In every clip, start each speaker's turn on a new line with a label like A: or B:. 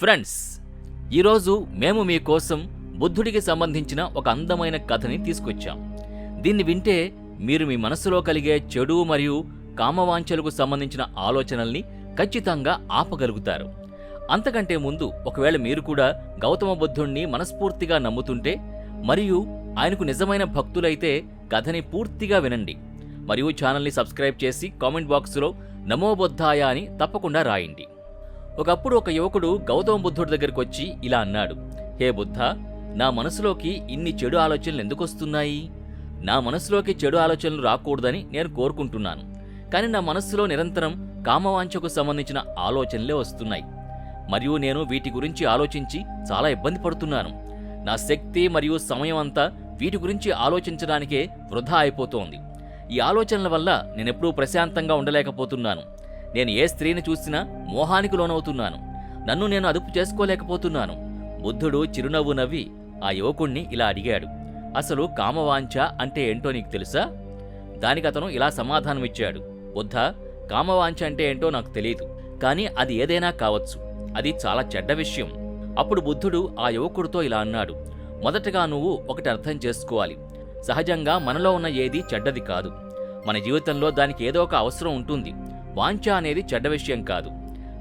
A: Friends, ఈరోజు మేము మీకోసం బుద్ధుడికి సంబంధించిన ఒక అందమైన కథని తీసుకొచ్చాం. దీన్ని వింటే మీరు మీ మనసులో కలిగే చెడు మరియు కామవాంఛలకు సంబంధించిన ఆలోచనల్ని ఖచ్చితంగా ఆపగలుగుతారు. అంతకంటే ముందు ఒకవేళ మీరు కూడా గౌతమ బుద్ధుణ్ణి మనస్ఫూర్తిగా నమ్ముతుంటే మరియు ఆయనకు నిజమైన భక్తులైతే కథని పూర్తిగా వినండి. మరియు ఛానల్ని సబ్స్క్రైబ్ చేసి కామెంట్ బాక్సులో నమో బుద్ధాయ అని తప్పకుండా రాయండి. ఒకప్పుడు ఒక యువకుడు గౌతమ బుద్ధుడి దగ్గరికి వచ్చి ఇలా అన్నాడు, హే బుద్ధ, నా మనసులోకి ఇన్ని చెడు ఆలోచనలు ఎందుకు వస్తున్నాయి? నా మనసులోకి చెడు ఆలోచనలు రాకూడదని నేను కోరుకుంటున్నాను, కానీ నా మనస్సులో నిరంతరం కామవాంఛకు సంబంధించిన ఆలోచనలే వస్తున్నాయి. మరియు నేను వీటి గురించి ఆలోచించి చాలా ఇబ్బంది పడుతున్నాను. నా శక్తి మరియు సమయం అంతా వీటి గురించి ఆలోచించడానికే వృధా అయిపోతోంది. ఈ ఆలోచనల వల్ల నేనెప్పుడూ ప్రశాంతంగా ఉండలేకపోతున్నాను. నేను ఏ స్త్రీని చూసినా మోహానికి లోనవుతున్నాను. నన్ను నేను అదుపు చేసుకోలేకపోతున్నాను. బుద్ధుడు చిరునవ్వు నవ్వి ఆ యువకుణ్ణి ఇలా అడిగాడు, అసలు కామవాంఛ అంటే ఏంటో నీకు తెలుసా? దానికి అతను ఇలా సమాధానమిచ్చాడు, బుద్ధ, కామవాంఛ అంటే ఏంటో నాకు తెలియదు, కానీ అది ఏదైనా కావచ్చు. అది చాలా చెడ్డ విషయం. అప్పుడు బుద్ధుడు ఆ యువకుడితో ఇలా అన్నాడు, మొదటగా నువ్వు ఒకటి అర్థం చేసుకోవాలి. సహజంగా మనలో ఉన్న ఏది చెడ్డది కాదు. మన జీవితంలో దానికి ఏదో ఒక అవసరం ఉంటుంది. వాంఛ అనేది చెడ్డ విషయం కాదు.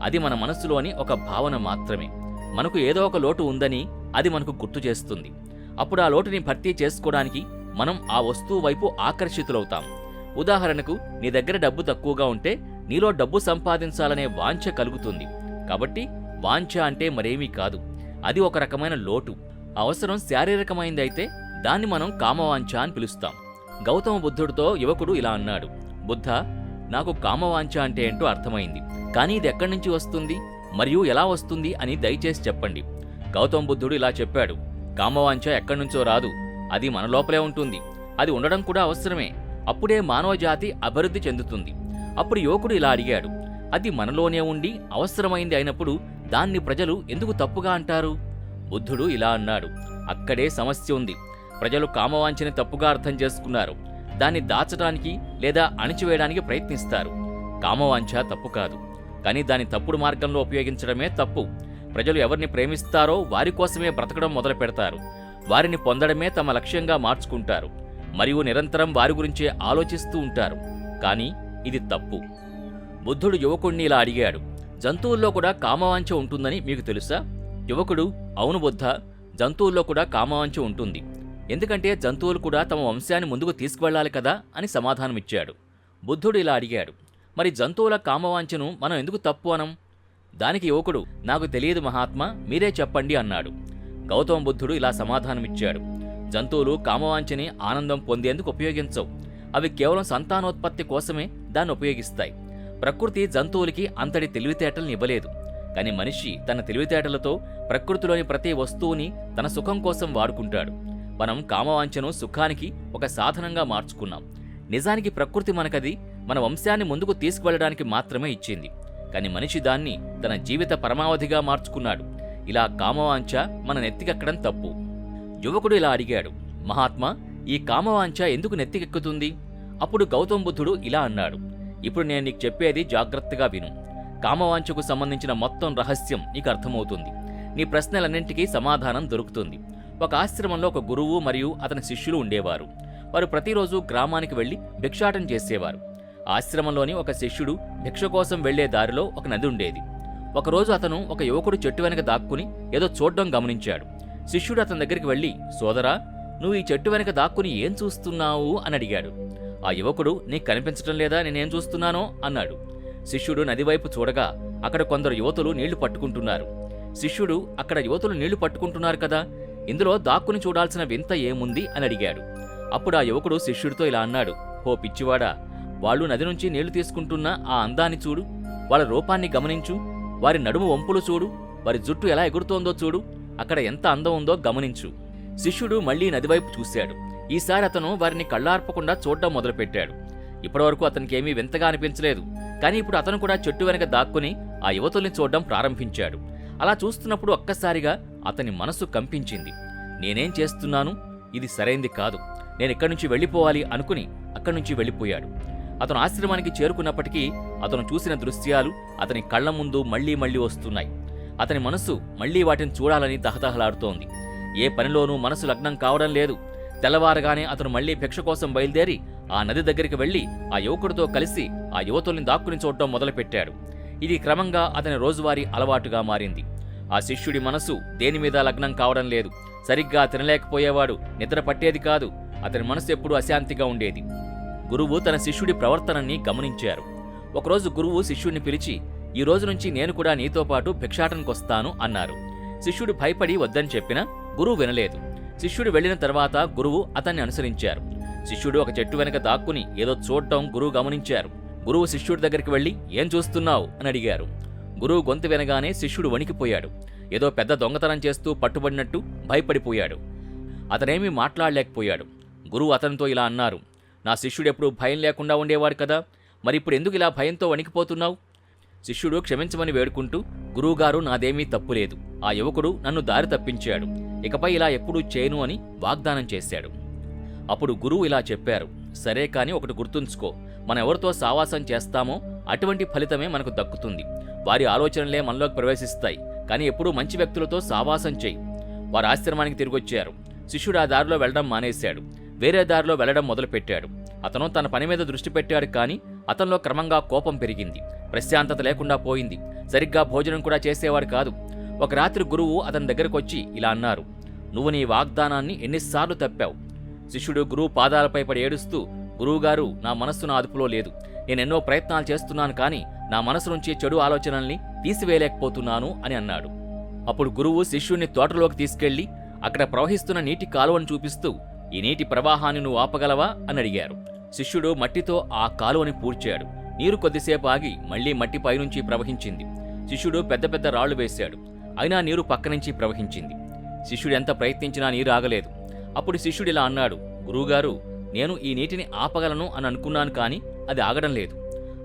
A: అది మన మనస్సులోని ఒక భావన మాత్రమే. మనకు ఏదో ఒక లోటు ఉందని అది మనకు గుర్తు చేస్తుంది. అప్పుడు ఆ లోటుని భర్తీ చేసుకోవడానికి మనం ఆ వస్తువు వైపు ఆకర్షితులవుతాం. ఉదాహరణకు, నీ దగ్గర డబ్బు తక్కువగా ఉంటే నీలో డబ్బు సంపాదించాలనే వాంఛ కలుగుతుంది. కాబట్టి వాంఛ అంటే మరేమీ కాదు, అది ఒక రకమైన లోటు. అవసరం శారీరకమైంది అయితే దాన్ని మనం కామవాంఛ అని పిలుస్తాం. గౌతమ బుద్ధుడితో యువకుడు ఇలా అన్నాడు, బుద్ధ, నాకు కామవాంఛ అంటే ఏంటో అర్థమైంది, కానీ ఇది ఎక్కడి నుంచి వస్తుంది మరియు ఎలా వస్తుంది అని దయచేసి చెప్పండి. గౌతమ బుద్ధుడు ఇలా చెప్పాడు, కామవాంఛ ఎక్కడి నుంచో రాదు, అది మన లోపలే ఉంటుంది. అది ఉండడం కూడా అవసరమే. అప్పుడే మానవ జాతి అభివృద్ధి చెందుతుంది. అప్పుడు యువకుడు ఇలా అడిగాడు, అది మనలోనే ఉండి అవసరమైంది అయినప్పుడు దాన్ని ప్రజలు ఎందుకు తప్పుగా అంటారు? బుద్ధుడు ఇలా అన్నాడు, అక్కడే సమస్య ఉంది. ప్రజలు కామవాంఛని తప్పుగా అర్థం చేసుకున్నారు. దాన్ని దాచడానికి లేదా అణిచివేయడానికి ప్రయత్నిస్తారు. కామవాంఛ తప్పు కాదు, కానీ దాన్ని తప్పుడు మార్గంలో ఉపయోగించడమే తప్పు. ప్రజలు ఎవరిని ప్రేమిస్తారో వారి కోసమే బ్రతకడం మొదలు పెడతారు. వారిని పొందడమే తమ లక్ష్యంగా మార్చుకుంటారు మరియు నిరంతరం వారి గురించే ఆలోచిస్తూ ఉంటారు. కానీ ఇది తప్పు. బుద్ధుడు యువకుడిని ఇలా అడిగాడు, జంతువుల్లో కూడా కామవాంఛ ఉంటుందని మీకు తెలుసా? యువకుడు, అవును బుద్ధ, జంతువుల్లో కూడా కామవాంఛ ఉంటుంది. ఎందుకంటే జంతువులు కూడా తమ వంశాన్ని ముందుకు తీసుకువెళ్లాలి కదా అని సమాధానమిచ్చాడు. బుద్ధుడు ఇలా అడిగాడు, మరి జంతువుల కామవాంఛను మనం ఎందుకు తప్పు అనం? దానికి యువకుడు, నాకు తెలియదు మహాత్మా, మీరే చెప్పండి అన్నాడు. గౌతమ బుద్ధుడు ఇలా సమాధానమిచ్చాడు, జంతువులు కామవాంఛని ఆనందం పొందేందుకు ఉపయోగించవు. అవి కేవలం సంతానోత్పత్తి కోసమే దాన్ని ఉపయోగిస్తాయి. ప్రకృతి జంతువులకి అంతటి తెలివితేటల్ని ఇవ్వలేదు, కానీ మనిషి తన తెలివితేటలతో ప్రకృతిలోని ప్రతి వస్తువుని తన సుఖం కోసం వాడుకుంటాడు. మనం కామవాంఛను సుఖానికి ఒక సాధనంగా మార్చుకున్నాం. నిజానికి ప్రకృతి మనకది మన వంశాన్ని ముందుకు తీసుకువెళ్లడానికి మాత్రమే ఇచ్చింది, కానీ మనిషి దాన్ని తన జీవిత పరమావధిగా మార్చుకున్నాడు. ఇలా కామవాంఛ మన నెత్తికెక్కడం తప్పు. యువకుడు ఇలా అడిగాడు, మహాత్మా, ఈ కామవాంఛ ఎందుకు నెత్తికెక్కుతుంది? అప్పుడు గౌతమ బుద్ధుడు ఇలా అన్నాడు, ఇప్పుడు నేను నీకు చెప్పేది జాగ్రత్తగా విను. కామవాంఛకు సంబంధించిన మొత్తం రహస్యం నీకు అర్థమవుతుంది. నీ ప్రశ్నలన్నింటికీ సమాధానం దొరుకుతుంది. ఒక ఆశ్రమంలో ఒక గురువు మరియు అతని శిష్యులు ఉండేవారు. వారు ప్రతిరోజు గ్రామానికి వెళ్లి భిక్షాటన చేసేవారు. ఆశ్రమంలోని ఒక శిష్యుడు భిక్ష కోసం వెళ్లే దారిలో ఒక నది ఉండేది. ఒకరోజు అతను ఒక యువకుడు చెట్టు వెనక దాక్కుని ఏదో చూడ్డం గమనించాడు. శిష్యుడు అతని దగ్గరికి వెళ్లి, సోదరా, నువ్వు ఈ చెట్టు వెనక దాక్కుని ఏం చూస్తున్నావు అని అడిగాడు. ఆ యువకుడు, నీకు కనిపించడం లేదా నేనేం చూస్తున్నానో అన్నాడు. శిష్యుడు నది వైపు చూడగా అక్కడ కొందరు యువతులు నీళ్లు పట్టుకుంటున్నారు. శిష్యుడు, అక్కడ యువతులు నీళ్లు పట్టుకుంటున్నారు కదా, ఇందులో దాక్కుని చూడాల్సిన వింత ఏముంది అని అడిగాడు. అప్పుడు ఆ యువకుడు శిష్యుడితో ఇలా అన్నాడు, హో పిచ్చివాడా, వాళ్ళు నది నుంచి నీళ్లు తీసుకుంటున్న ఆ అందాన్ని చూడు, వాళ్ళ రూపాన్ని గమనించు, వారి నడుము వంపులు చూడు, వారి జుట్టు ఎలా ఎగురుతోందో చూడు, అక్కడ ఎంత అందం ఉందో గమనించు. శిష్యుడు మళ్లీ నదివైపు చూశాడు. ఈసారి అతను వారిని కళ్ళార్పకుండా చూడ్డం మొదలుపెట్టాడు. ఇప్పటివరకు అతనికేమీ వింతగా అనిపించలేదు, కానీ ఇప్పుడు అతను కూడా చెట్టు వెనక దాక్కుని ఆ యువతుల్ని చూడడం ప్రారంభించాడు. అలా చూస్తున్నప్పుడు ఒక్కసారిగా అతని మనసు కంపించింది. నేనేం చేస్తున్నాను? ఇది సరైంది కాదు. నేను ఇక్కడి నుంచి వెళ్ళిపోవాలి అనుకుని అక్కడి నుంచి వెళ్ళిపోయాడు. అతను ఆశ్రమానికి చేరుకున్నప్పటికీ అతను చూసిన దృశ్యాలు అతని కళ్ల ముందు మళ్లీ మళ్లీ వస్తున్నాయి. అతని మనసు మళ్లీ వాటిని చూడాలని తహతహలాడుతోంది. ఏ పనిలోనూ మనసు లగ్నం కావడం లేదు. తెల్లవారగానే అతను మళ్లీ భిక్ష కోసం బయలుదేరి ఆ నది దగ్గరికి వెళ్లి ఆ యువకుడితో కలిసి ఆ యువతుల్ని దాక్కుని చూడటం మొదలుపెట్టాడు. ఇది క్రమంగా అతని రోజువారీ అలవాటుగా మారింది. ఆ శిష్యుడి మనసు దేనిమీద లగ్నం కావడం లేదు. సరిగ్గా తినలేకపోయేవాడు, నిద్ర పట్టేది కాదు. అతని మనసు ఎప్పుడూ అశాంతిగా ఉండేది. గురువు తన శిష్యుడి ప్రవర్తనని గమనించారు. ఒకరోజు గురువు శిష్యుడిని పిలిచి, ఈ రోజు నుంచి నేను కూడా నీతో పాటు భిక్షాటనకొస్తాను అన్నారు. శిష్యుడు భయపడి వద్దని చెప్పినా గురువు వినలేదు. శిష్యుడు వెళ్లిన తర్వాత గురువు అతన్ని అనుసరించారు. శిష్యుడు ఒక చెట్టు వెనక దాక్కుని ఏదో చూడటం గురువు గమనించారు. గురువు శిష్యుడి దగ్గరికి వెళ్లి, ఏం చూస్తున్నావు అని అడిగారు. గురువు గొంతు వినగానే శిష్యుడు వణికిపోయాడు. ఏదో పెద్ద దొంగతనం చేస్తూ పట్టుబడినట్టు భయపడిపోయాడు. అతనేమీ మాట్లాడలేకపోయాడు. గురువు అతనితో ఇలా అన్నారు, నా శిష్యుడెప్పుడు భయం లేకుండా ఉండేవాడు కదా, మరిప్పుడు ఎందుకు ఇలా భయంతో వణికిపోతున్నావు? శిష్యుడు క్షమించమని వేడుకుంటూ, గురువుగారు, నాదేమీ తప్పులేదు. ఆ యువకుడు నన్ను దారి తప్పించాడు. ఇకపై ఇలా ఎప్పుడూ చేయను అని వాగ్దానం చేశాడు. అప్పుడు గురువు ఇలా చెప్పారు, సరే కాని ఒకటి గుర్తుంచుకో, మనం ఎవరితో సావాసం చేస్తామో అటువంటి ఫలితమే మనకు దక్కుతుంది. వారి ఆలోచనలే మనలోకి ప్రవేశిస్తాయి. కానీ ఎప్పుడూ మంచి వ్యక్తులతో సావాసం చేయి. వారు ఆశ్రమానికి తిరిగొచ్చారు. శిష్యుడు ఆ దారిలో వెళ్లడం మానేశాడు. వేరే దారిలో వెళ్లడం మొదలుపెట్టాడు. అతను తన పని మీద దృష్టి పెట్టాడు. కానీ అతనిలో క్రమంగా కోపం పెరిగింది. ప్రశాంతత లేకుండా పోయింది. సరిగ్గా భోజనం కూడా చేసేవాడు కాదు. ఒక రాత్రి గురువు అతని దగ్గరకొచ్చి ఇలా అన్నారు, నువ్వు నీ వాగ్దానాన్ని ఎన్నిసార్లు తప్పావు? శిష్యుడు గురువు పాదాలపై పడి ఏడుస్తూ, గురువుగారు, నా మనస్సు నా అదుపులో లేదు. నేనెన్నో ప్రయత్నాలు చేస్తున్నాను, కానీ నా మనసు నుంచి చెడు ఆలోచనల్ని తీసివేయలేకపోతున్నాను అని అన్నాడు. అప్పుడు గురువు శిష్యుణ్ణి తోటలోకి తీసుకెళ్లి అక్కడ ప్రవహిస్తున్న నీటి కాలువను చూపిస్తూ, ఈ నీటి ప్రవాహాన్ని నువ్వు ఆపగలవా అని అడిగారు. శిష్యుడు మట్టితో ఆ కాలువని పూడ్చాడు. నీరు కొద్దిసేపు ఆగి మళ్లీ మట్టి పైనుంచి ప్రవహించింది. శిష్యుడు పెద్ద పెద్ద రాళ్లు వేశాడు. అయినా నీరు పక్కనుంచి ప్రవహించింది. శిష్యుడు ఎంత ప్రయత్నించినా నీరు ఆగలేదు. అప్పుడు శిష్యుడు ఇలా అన్నాడు, గురువుగారు, నేను ఈ నీటిని ఆపగలను అని అనుకున్నాను, కానీ అది ఆగడం లేదు.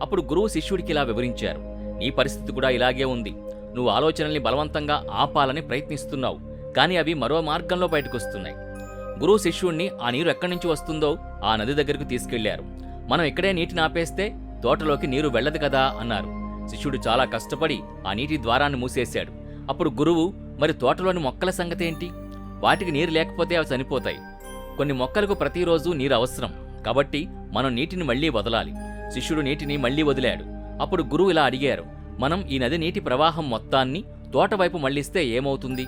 A: అప్పుడు గురువు శిష్యుడికి ఇలా వివరించారు, నీ పరిస్థితి కూడా ఇలాగే ఉంది. నువ్వు ఆలోచనల్ని బలవంతంగా ఆపాలని ప్రయత్నిస్తున్నావు, కానీ అవి మరో మార్గంలో బయటకొస్తున్నాయి. గురువు శిష్యుణ్ణి ఆ నీరు ఎక్కడి నుంచి వస్తుందో ఆ నది దగ్గరకు తీసుకెళ్లారు. మనం ఇక్కడే నీటిని ఆపేస్తే తోటలోకి నీరు వెళ్లదు కదా అన్నారు. శిష్యుడు చాలా కష్టపడి ఆ నీటి ద్వారాన్ని మూసేశాడు. అప్పుడు గురువు, మరి తోటలోని మొక్కల సంగతేంటి? వాటికి నీరు లేకపోతే అవి చనిపోతాయి. కొన్ని మొక్కలకు ప్రతిరోజు నీరు అవసరం, కాబట్టి మనం నీటిని మళ్లీ వదలాలి. శిష్యుడు నీటిని మళ్లీ వదిలాడు. అప్పుడు గురువు ఇలా అడిగారు, మనం ఈ నది నీటి ప్రవాహం మొత్తాన్ని తోటవైపు మళ్లిస్తే ఏమవుతుంది?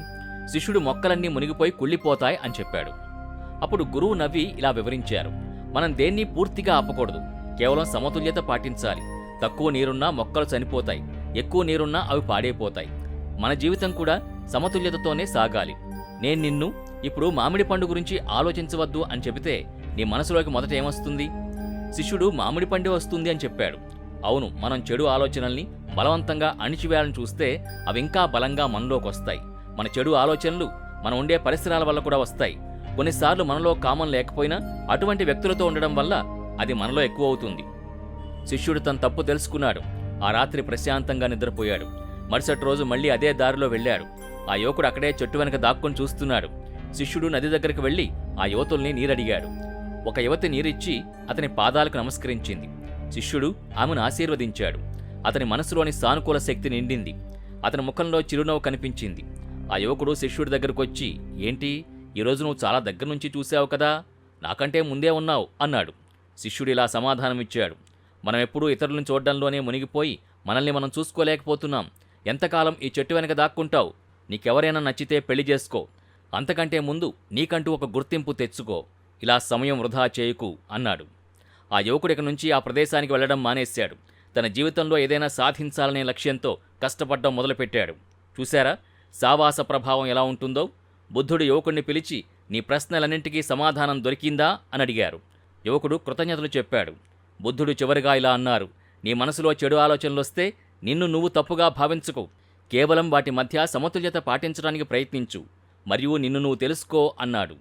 A: శిష్యుడు, మొక్కలన్నీ మునిగిపోయి కుళ్ళిపోతాయి అని చెప్పాడు. అప్పుడు గురువు నవ్వి ఇలా వివరించారు, మనం దేన్ని పూర్తిగా ఆపకూడదు. కేవలం సమతుల్యత పాటించాలి. తక్కువ నీరున్నా మొక్కలు చనిపోతాయి, ఎక్కువ నీరున్నా అవి పాడైపోతాయి. మన జీవితం కూడా సమతుల్యతతోనే సాగాలి. నేను నిన్ను ఇప్పుడు మామిడి పండు గురించి ఆలోచించవద్దు అని చెబితే నీ మనసులోకి మొదట ఏమొస్తుంది? శిష్యుడు, మామిడి పండు వస్తుంది అని చెప్పాడు. అవును, మనం చెడు ఆలోచనల్ని బలవంతంగా అణిచివేయాలని చూస్తే అవి ఇంకా బలంగా మనలోకొస్తాయి. మన చెడు ఆలోచనలు మనం ఉండే పరిసరాల వల్ల కూడా వస్తాయి. కొన్నిసార్లు మనలో కామం లేకపోయినా అటువంటి వ్యక్తులతో ఉండడం వల్ల అది మనలో ఎక్కువ అవుతుంది. శిష్యుడు తన తప్పు తెలుసుకున్నాడు. ఆ రాత్రి ప్రశాంతంగా నిద్రపోయాడు. మరుసటి రోజు మళ్లీ అదే దారిలో వెళ్లాడు. ఆ యువకుడు అక్కడే చెట్టు వెనక దాక్కుని చూస్తున్నాడు. శిష్యుడు నది దగ్గరికి వెళ్లి ఆ యువతుల్ని నీరడిగాడు. ఒక యువతి నీరిచ్చి అతని పాదాలకు నమస్కరించింది. శిష్యుడు ఆమెను ఆశీర్వదించాడు. అతని మనసులోని సానుకూల శక్తి నిండింది. అతని ముఖంలో చిరునవ్వు కనిపించింది. ఆ యువకుడు శిష్యుడి దగ్గరకొచ్చి, ఏంటి, ఈరోజు నువ్వు చాలా దగ్గర నుంచి చూశావు కదా, నాకంటే ముందే ఉన్నావు అన్నాడు. శిష్యుడు ఇలా సమాధానమిచ్చాడు, మనం ఎప్పుడూ ఇతరులను చూడడంలోనే మునిగిపోయి మనల్ని మనం చూసుకోలేకపోతున్నాం. ఎంతకాలం ఈ చెట్టు వెనక దాక్కుంటావు? నీకెవరైనా నచ్చితే పెళ్లి చేసుకో. అంతకంటే ముందు నీకంటూ ఒక గుర్తింపు తెచ్చుకో. ఇలా సమయం వృధా చేయకు అన్నాడు. ఆ యువకుడిక నుంచి ఆ ప్రదేశానికి వెళ్లడం మానేశాడు. తన జీవితంలో ఏదైనా సాధించాలనే లక్ష్యంతో కష్టపడడం మొదలుపెట్టాడు. చూశారా సావాస ప్రభావం ఎలా ఉంటుందో? బుద్ధుడు యువకుడిని పిలిచి, నీ ప్రశ్నలన్నింటికీ సమాధానం దొరికిందా అని అడిగారు. యువకుడు కృతజ్ఞతలు చెప్పాడు. బుద్ధుడు చివరిగా ఇలా అన్నారు, నీ మనసులో చెడు ఆలోచనలొస్తే నిన్ను నువ్వు తప్పుగా భావించుకో. కేవలం వాటి మధ్య సమతుల్యత పాటించడానికి ప్రయత్నించు, మరియు నిన్ను నువ్వు తెలుసుకో అన్నాడు.